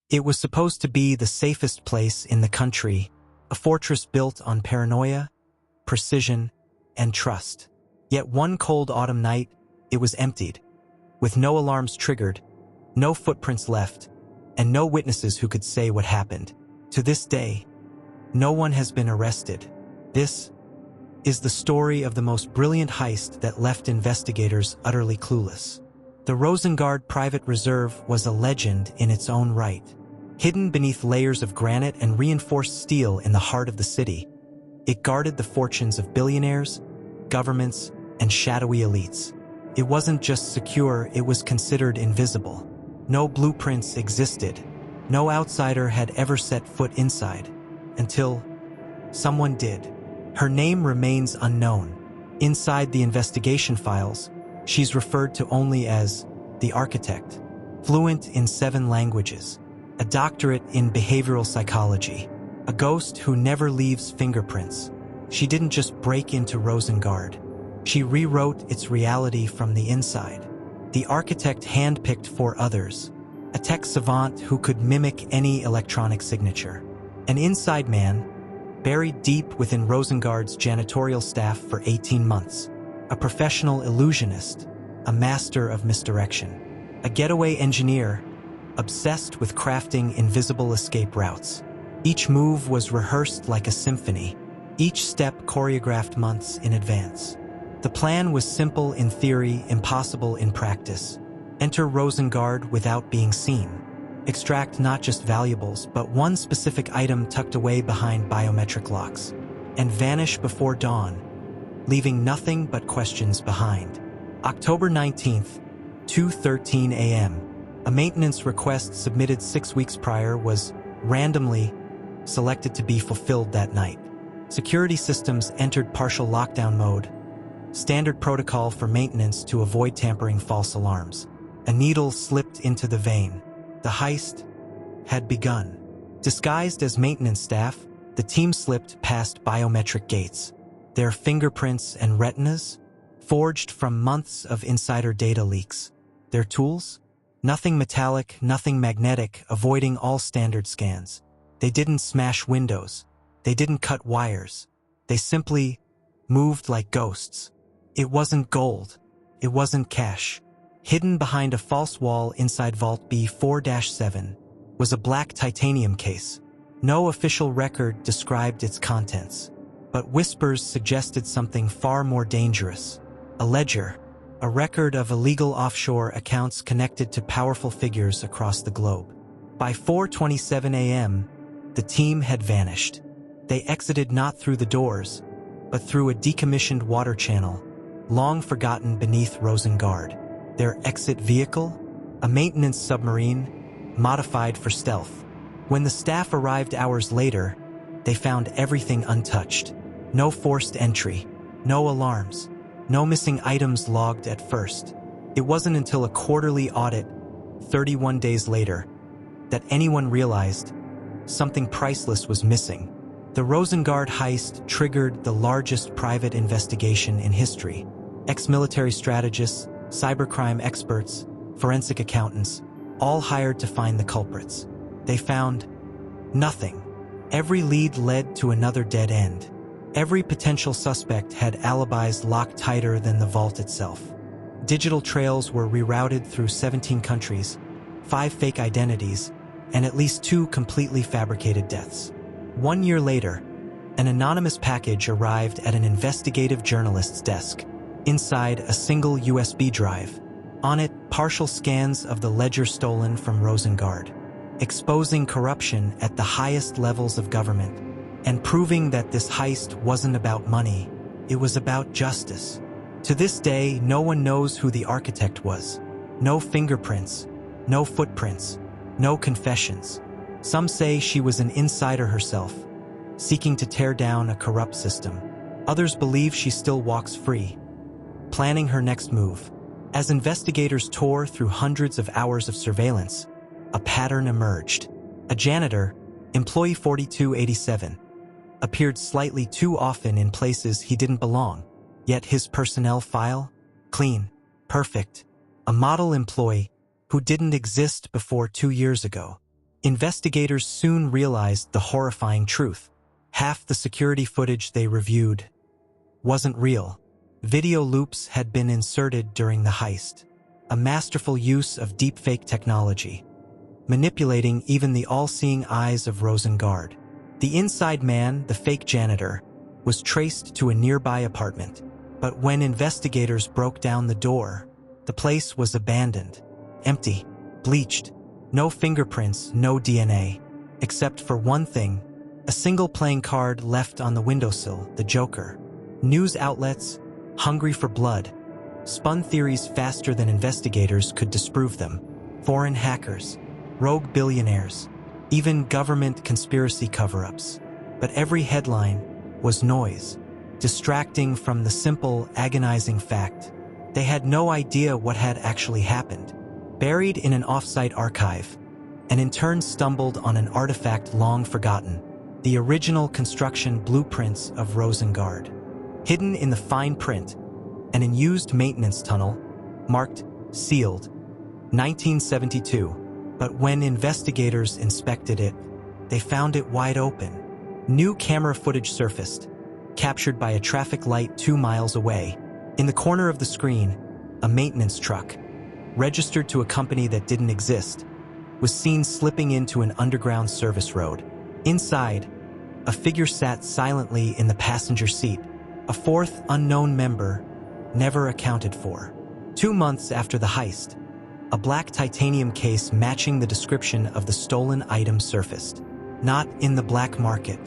It was supposed to be the safest place in the country, a fortress built on paranoia, precision, and trust. Yet one cold autumn night, it was emptied, with no alarms triggered, no footprints left, and no witnesses who could say what happened. To this day, no one has been arrested. This is the story of the most brilliant heist that left investigators utterly clueless. The Rosengard Private Reserve was a legend in its own right. Hidden beneath layers of granite and reinforced steel in the heart of the city, it guarded the fortunes of billionaires, governments, and shadowy elites. It wasn't just secure, it was considered invisible. No blueprints existed. No outsider had ever set foot inside, until someone did. Her name remains unknown. Inside the investigation files, she's referred to only as the architect, fluent in 7 languages, a doctorate in behavioral psychology, a ghost who never leaves fingerprints. She didn't just break into Rosengard. She rewrote its reality from the inside. The architect handpicked 4 others, a tech savant who could mimic any electronic signature, an inside man buried deep within Rosengard's janitorial staff for 18 months, a professional illusionist, a master of misdirection, a getaway engineer obsessed with crafting invisible escape routes. Each move was rehearsed like a symphony, each step choreographed months in advance. The plan was simple in theory, impossible in practice. Enter Rosengard without being seen. Extract not just valuables, but one specific item tucked away behind biometric locks, and vanish before dawn, leaving nothing but questions behind. October 19th, 2:13 a.m. A maintenance request submitted 6 weeks prior was randomly selected to be fulfilled that night. Security systems entered partial lockdown mode, standard protocol for maintenance to avoid tampering false alarms. A needle slipped into the vein. The heist had begun. Disguised as maintenance staff, the team slipped past biometric gates, their fingerprints and retinas forged from months of insider data leaks. Their tools? Nothing metallic, nothing magnetic, avoiding all standard scans. They didn't smash windows. They didn't cut wires. They simply moved like ghosts. It wasn't gold. It wasn't cash. Hidden behind a false wall inside Vault B4-7 was a black titanium case. No official record described its contents, but whispers suggested something far more dangerous. A ledger, a record of illegal offshore accounts connected to powerful figures across the globe. By 4:27 a.m., the team had vanished. They exited not through the doors, but through a decommissioned water channel, long forgotten beneath Rosengard. Their exit vehicle? A maintenance submarine, modified for stealth. When the staff arrived hours later, they found everything untouched. No forced entry, no alarms, no missing items logged at first. It wasn't until a quarterly audit, 31 days later, that anyone realized something priceless was missing. The Rosengard heist triggered the largest private investigation in history. Ex-military strategists, cybercrime experts, forensic accountants, all hired to find the culprits. They found nothing. Every lead led to another dead end. Every potential suspect had alibis locked tighter than the vault itself. Digital trails were rerouted through 17 countries, 5 fake identities, and at least 2 completely fabricated deaths. 1 year later, an anonymous package arrived at an investigative journalist's desk. Inside, a single USB drive. On it, partial scans of the ledger stolen from Rosengard, exposing corruption at the highest levels of government, and proving that this heist wasn't about money, it was about justice. To this day, no one knows who the architect was. No fingerprints, no footprints, no confessions. Some say she was an insider herself, seeking to tear down a corrupt system. Others believe she still walks free, planning her next move. As investigators tore through hundreds of hours of surveillance, a pattern emerged. A janitor, employee 4287, appeared slightly too often in places he didn't belong, yet his personnel file? Clean, perfect. A model employee who didn't exist before 2 years ago. Investigators soon realized the horrifying truth. Half the security footage they reviewed wasn't real. Video loops had been inserted during the heist, a masterful use of deepfake technology, manipulating even the all-seeing eyes of Rosengard. The inside man, the fake janitor, was traced to a nearby apartment, but when investigators broke down the door, the place was abandoned, empty, bleached, no fingerprints, no DNA, except for one thing, a single playing card left on the windowsill, the Joker. News outlets, hungry for blood, spun theories faster than investigators could disprove them. Foreign hackers, rogue billionaires, even government conspiracy cover-ups. But every headline was noise, distracting from the simple, agonizing fact. They had no idea what had actually happened. Buried in an off-site archive, an intern stumbled on an artifact long forgotten, the original construction blueprints of Rosengard. Hidden in the fine print, an unused maintenance tunnel, marked sealed, 1972. But when investigators inspected it, they found it wide open. New camera footage surfaced, captured by a traffic light 2 miles away. In the corner of the screen, a maintenance truck, registered to a company that didn't exist, was seen slipping into an underground service road. Inside, a figure sat silently in the passenger seat, a fourth unknown member, never accounted for. 2 months after the heist, a black titanium case matching the description of the stolen item surfaced. Not in the black market,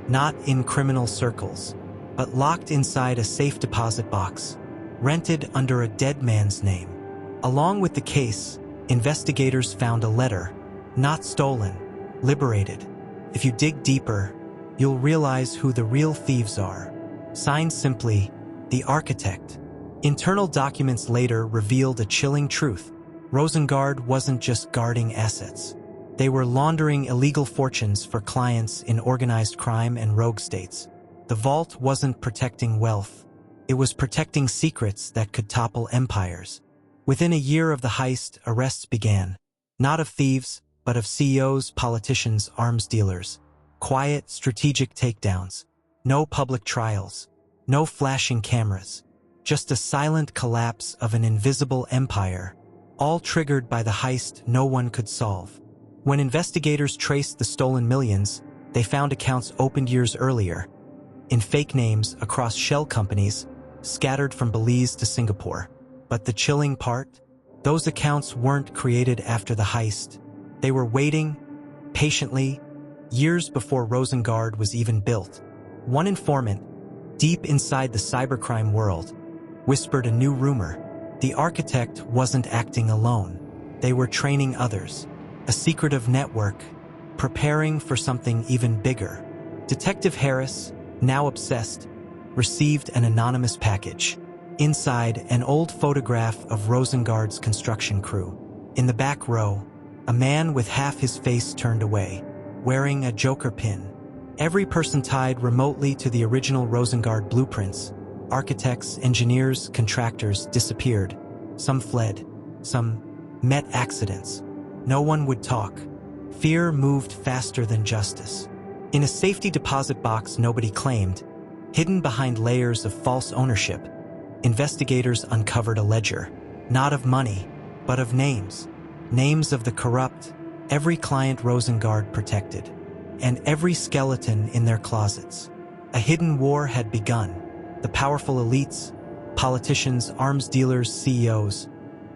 not in criminal circles, but locked inside a safe deposit box, rented under a dead man's name. Along with the case, investigators found a letter, not stolen, liberated. If you dig deeper, you'll realize who the real thieves are. Signed simply, the architect. Internal documents later revealed a chilling truth. Rosengard wasn't just guarding assets. They were laundering illegal fortunes for clients in organized crime and rogue states. The vault wasn't protecting wealth. It was protecting secrets that could topple empires. Within a year of the heist, arrests began. Not of thieves, but of CEOs, politicians, arms dealers. Quiet, strategic takedowns. No public trials. No flashing cameras. Just a silent collapse of an invisible empire, all triggered by the heist no one could solve. When investigators traced the stolen millions, they found accounts opened years earlier, in fake names across shell companies, scattered from Belize to Singapore. But the chilling part? Those accounts weren't created after the heist. They were waiting, patiently, years before Rosengard was even built. One informant, deep inside the cybercrime world, whispered a new rumor. The architect wasn't acting alone. They were training others. A secretive network, preparing for something even bigger. Detective Harris, now obsessed, received an anonymous package. Inside, an old photograph of Rosengard's construction crew. In the back row, a man with half his face turned away, wearing a Joker pin. Every person tied remotely to the original Rosengard blueprints. Architects, engineers, contractors disappeared. Some fled. Some met accidents. No one would talk. Fear moved faster than justice. In a safety deposit box nobody claimed, hidden behind layers of false ownership, investigators uncovered a ledger, not of money, but of names. Names of the corrupt, every client Rosengard protected, and every skeleton in their closets. A hidden war had begun. The powerful elites, politicians, arms dealers, CEOs,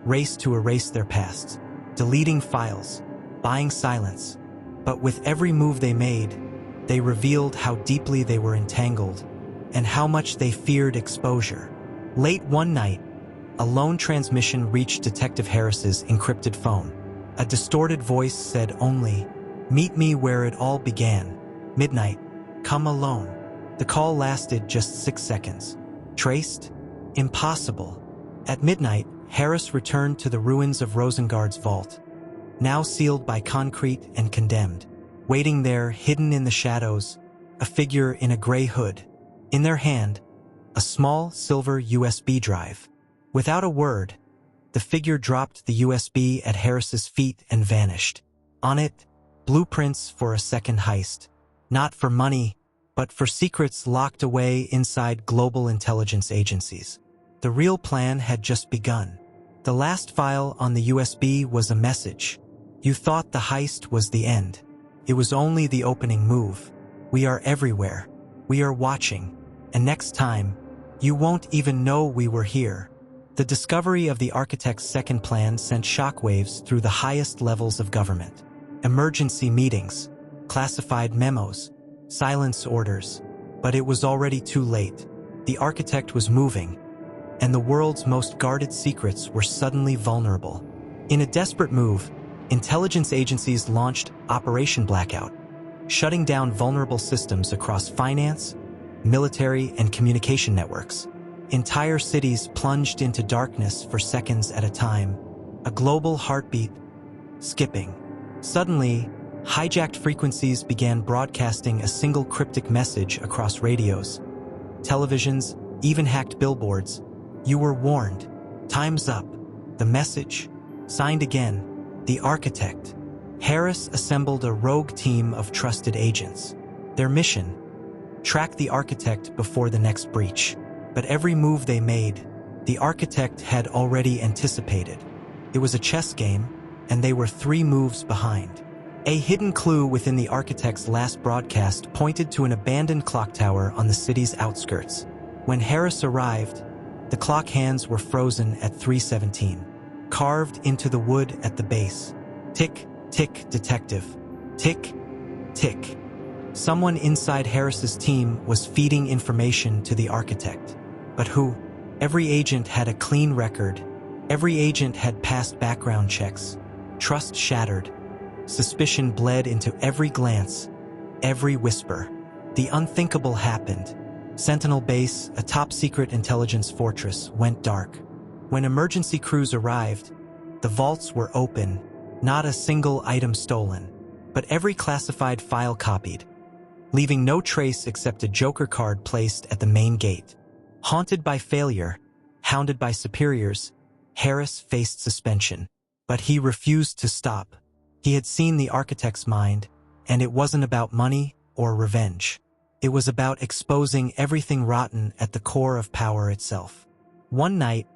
raced to erase their pasts, deleting files, buying silence. But with every move they made, they revealed how deeply they were entangled and how much they feared exposure. Late one night, a lone transmission reached Detective Harris's encrypted phone. A distorted voice said only, "Meet me where it all began. Midnight. Come alone." The call lasted just 6 seconds. Traced? Impossible. At midnight, Harris returned to the ruins of Rosengard's vault, now sealed by concrete and condemned. Waiting there, hidden in the shadows, a figure in a gray hood. In their hand, a small silver USB drive. Without a word, the figure dropped the USB at Harris's feet and vanished. On it, blueprints for a second heist. Not for money, but for secrets locked away inside global intelligence agencies. The real plan had just begun. The last file on the USB was a message. You thought the heist was the end. It was only the opening move. We are everywhere. We are watching. And next time, you won't even know we were here. The discovery of the architect's second plan sent shockwaves through the highest levels of government. Emergency meetings, classified memos, silence orders. But it was already too late. The architect was moving, and the world's most guarded secrets were suddenly vulnerable. In a desperate move, intelligence agencies launched Operation Blackout, shutting down vulnerable systems across finance, military, and communication networks. Entire cities plunged into darkness for seconds at a time, a global heartbeat skipping. Suddenly, hijacked frequencies began broadcasting a single cryptic message across radios, televisions, even hacked billboards. You were warned. Time's up. The message. Signed again. The architect. Harris assembled a rogue team of trusted agents. Their mission: track the architect before the next breach. But every move they made, the architect had already anticipated. It was a chess game, and they were 3 moves behind. A hidden clue within the architect's last broadcast pointed to an abandoned clock tower on the city's outskirts. When Harris arrived, the clock hands were frozen at 3:17, carved into the wood at the base. Tick, tick, detective. Tick, tick. Someone inside Harris's team was feeding information to the architect. But who? Every agent had a clean record. Every agent had passed background checks. Trust shattered. Suspicion bled into every glance, every whisper. The unthinkable happened. Sentinel Base, a top-secret intelligence fortress, went dark. When emergency crews arrived, the vaults were open, not a single item stolen, but every classified file copied, leaving no trace except a joker card placed at the main gate. Haunted by failure, hounded by superiors, Harris faced suspension, but he refused to stop. He had seen the architect's mind, and it wasn't about money or revenge. It was about exposing everything rotten at the core of power itself. One night,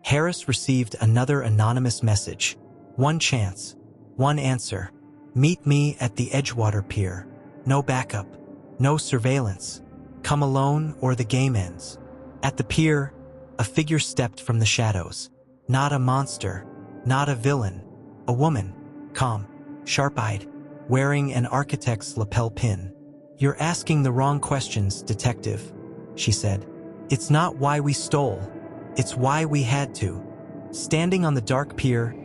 Harris received another anonymous message. One chance, one answer. Meet me at the Edgewater Pier. No backup, no surveillance. Come alone or the game ends. At the pier, a figure stepped from the shadows. Not a monster, not a villain. A woman, calm, sharp-eyed, wearing an architect's lapel pin. You're asking the wrong questions, detective, she said. It's not why we stole. It's why we had to. Standing on the dark pier,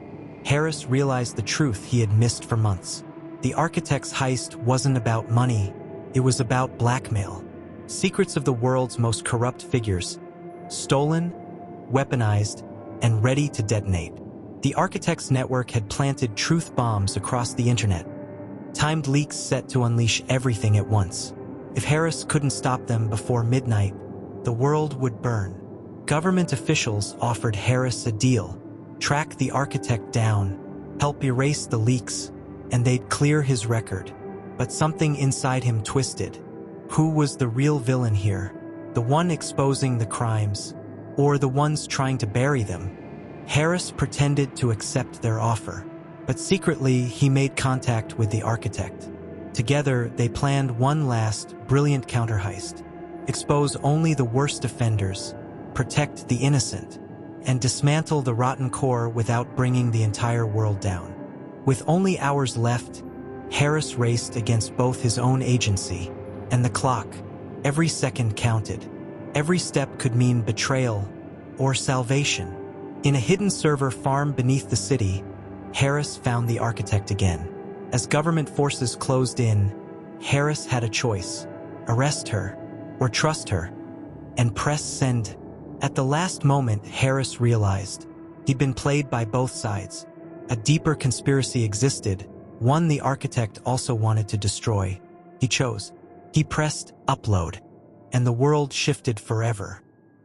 Harris realized the truth he had missed for months. The architect's heist wasn't about money. It was about blackmail. Secrets of the world's most corrupt figures, stolen, weaponized, and ready to detonate. The architect's network had planted truth bombs across the internet, timed leaks set to unleash everything at once. If Harris couldn't stop them before midnight, the world would burn. Government officials offered Harris a deal: track the architect down, help erase the leaks, and they'd clear his record. But something inside him twisted. Who was the real villain here? The one exposing the crimes, or the ones trying to bury them? Harris pretended to accept their offer, but secretly he made contact with the architect. Together, they planned one last, brilliant counter-heist. Expose only the worst offenders, protect the innocent, and dismantle the rotten core without bringing the entire world down. With only hours left, Harris raced against both his own agency and the clock. Every second counted. Every step could mean betrayal or salvation. In a hidden server farm beneath the city, Harris found the architect again. As government forces closed in, Harris had a choice: arrest her or trust her, and press send. At the last moment, Harris realized he'd been played by both sides. A deeper conspiracy existed, one the architect also wanted to destroy. He chose. He pressed upload, and the world shifted forever.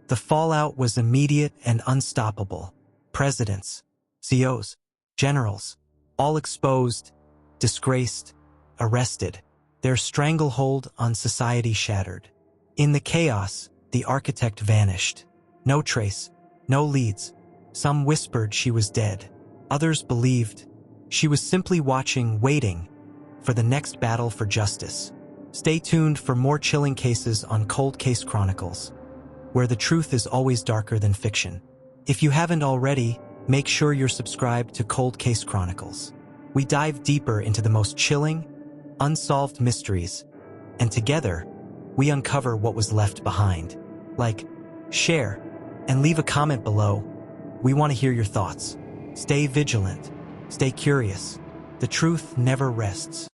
The fallout was immediate and unstoppable. Presidents, CEOs, generals, all exposed, disgraced, arrested, their stranglehold on society shattered. In the chaos, the architect vanished. No trace, no leads. Some whispered she was dead. Others believed she was simply watching, waiting for the next battle for justice. Stay tuned for more chilling cases on Cold Case Chronicles, where the truth is always darker than fiction. If you haven't already, make sure you're subscribed to Cold Case Chronicles. We dive deeper into the most chilling, unsolved mysteries, and together, we uncover what was left behind. Like, share, and leave a comment below. We want to hear your thoughts. Stay vigilant. Stay curious. The truth never rests.